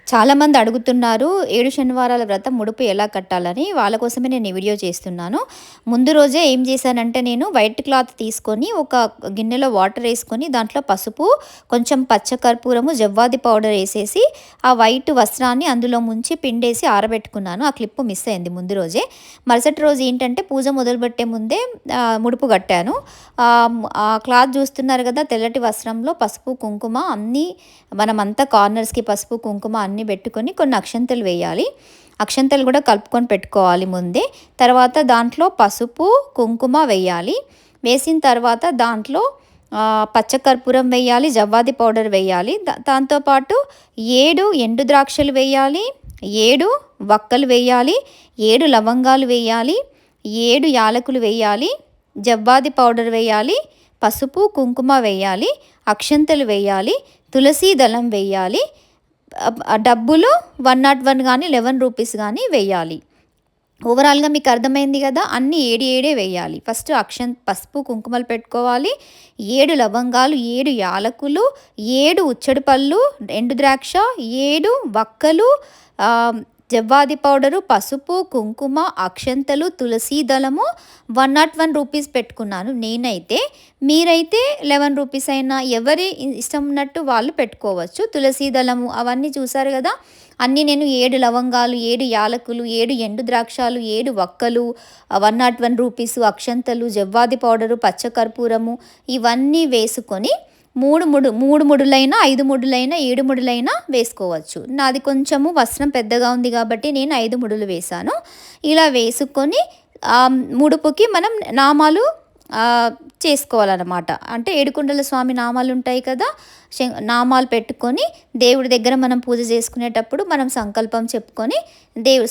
చాలామంది అడుగుతున్నారు 7 శనివారాల వ్రతం ముడుపు ఎలా కట్టాలని. వాళ్ళ కోసమే నేను ఈ వీడియో చేస్తున్నాను. ముందు రోజే ఏం చేశానంటే నేను వైట్ క్లాత్ తీసుకొని ఒక గిన్నెలో వాటర్ ఏసుకొని దాంట్లో పసుపు, కొంచెం పచ్చకర్పూరము, జవ్వాది పౌడర్ ఏసేసి ఆ వైట్ వస్త్రాన్ని అందులో ముంచి పిండేసి ఆరబెట్టుకున్నాను. ఆ క్లిప్పు మిస్ అయింది ముందు రోజే. మరుసటి రోజు ఏంటంటే పూజ మొదలుపెట్టే ముందే ముడుపు కట్టాను. ఆ క్లాత్ చూస్తున్నారు కదా! తెల్లటి వస్త్రంలో పసుపు, కుంకుమ అన్నీ మనమంతా కార్నర్స్‌కి పసుపు, కుంకుమ అన్నీ పెట్టుకొని కొన్ని అక్షంతలు వేయాలి. అక్షంతలు కూడా కలుపుకొని పెట్టుకోవాలి ముందే. తర్వాత దాంట్లో పసుపు, కుంకుమ వేయాలి. వేసిన తర్వాత దాంట్లో పచ్చకర్పూరం వేయాలి, జవ్వాది పౌడర్ వేయాలి. దాంతో పాటు 7 ఎండు ద్రాక్షలు వేయాలి, 7 వక్కలు వేయాలి, 7 లవంగాలు వేయాలి, 7 యాలకులు వేయాలి, జవ్వాది పౌడర్ వేయాలి, పసుపు, కుంకుమ వేయాలి, అక్షంతలు వేయాలి, తులసీ దళం వేయాలి. డబ్బులు 101 కానీ 11 రూపీస్ కానీ వేయాలి. ఓవరాల్‌గా మీకు అర్థమైంది కదా! అన్నీ 7 వేయాలి. ఫస్ట్ పసుపు, కుంకుమలు పెట్టుకోవాలి. 7 లవంగాలు, 7 యాలకులు, 7 ఉచ్చడి పళ్ళు, ఎండు ద్రాక్ష, 7 వక్కలు, జవ్వాది పౌడరు, పసుపు, కుంకుమ, అక్షంతలు, తులసీ దళము 101 రూపీస్ పెట్టుకున్నాను నేనైతే. మీరైతే 11 రూపీస్ అయినా ఎవరి ఇష్టం ఉన్నట్టు వాళ్ళు పెట్టుకోవచ్చు. తులసీ దళము అవన్నీ చూసారు కదా! అన్నీ నేను 7 లవంగాలు, 7 యాలకులు, 7 ఎండు ద్రాక్షాలు, 7 వక్కలు, 101 రూపీసు, అక్షంతలు, జవ్వాది పౌడరు, పచ్చకర్పూరము ఇవన్నీ వేసుకొని 3 ముడులైనా, 5 ముడులైనా, 7 ముడులైనా వేసుకోవచ్చు. నాది కొంచెము వస్త్రం పెద్దగా ఉంది కాబట్టి నేను 5 ముడులు వేశాను. ఇలా వేసుకొని ముడుపుకి మనం నామాలు చేసుకోవాలన్నమాట. అంటే ఏడుకొండల స్వామి నామాలు ఉంటాయి కదా! నామాలు పెట్టుకొని దేవుడి దగ్గర మనం పూజ చేసుకునేటప్పుడు మనం సంకల్పం చెప్పుకొని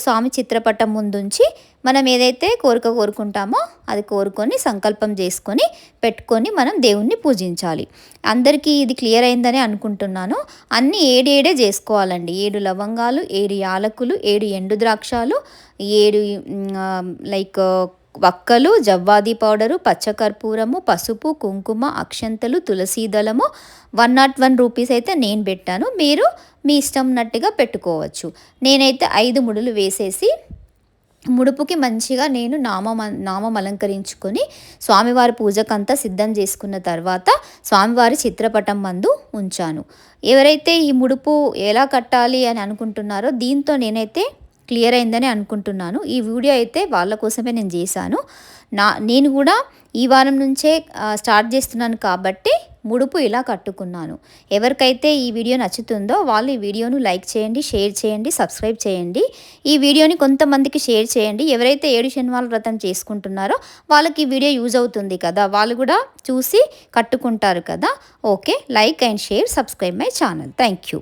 స్వామి చిత్రపటం ముందుంచి మనం ఏదైతే కోరిక కోరుకుంటామో అది కోరుకొని సంకల్పం చేసుకొని పెట్టుకొని మనం దేవుణ్ణి పూజించాలి. అందరికీ ఇది క్లియర్ అయిందని అనుకుంటున్నాను. అన్నీ 7 చేసుకోవాలండి. 7 లవంగాలు, 7 యాలకులు, 7 ఎండు ద్రాక్షాలు, 7 లైక్ వక్కలు, జవ్వాది పౌడరు, పచ్చకర్పూరము, పసుపు, కుంకుమ, అక్షంతలు, తులసీ దళము 101 రూపీస్ అయితే నేను పెట్టాను. మీరు మీ ఇష్టం ఉన్నట్టుగా పెట్టుకోవచ్చు. నేనైతే 5 ముడులు వేసేసి ముడుపుకి మంచిగా నేను నామం అలంకరించుకొని స్వామివారి పూజకంతా సిద్ధం చేసుకున్న తర్వాత స్వామివారి చిత్రపటం మందు ఉంచాను. ఎవరైతే ఈ ముడుపు ఎలా కట్టాలి అని అనుకుంటున్నారో దీంతో నేనైతే క్లియర్ అయిందని అనుకుంటున్నాను. ఈ వీడియో అయితే వాళ్ళ కోసమే నేను చేశాను. నేను కూడా ఈ వారం నుంచే స్టార్ట్ చేస్తున్నాను కాబట్టి ముడుపు ఇలా కట్టుకున్నాను. ఎవరికైతే ఈ వీడియో నచ్చుతుందో వాళ్ళు ఈ వీడియోను లైక్ చేయండి, షేర్ చేయండి, సబ్స్క్రైబ్ చేయండి. ఈ వీడియోని కొంతమందికి షేర్ చేయండి. ఎవరైతే 7 శనివారాల వ్రతం చేసుకుంటున్నారో వాళ్ళకి ఈ వీడియో యూజ్ అవుతుంది కదా! వాళ్ళు కూడా చూసి కట్టుకుంటారు కదా! Okay, like and share, subscribe my channel. Thank you.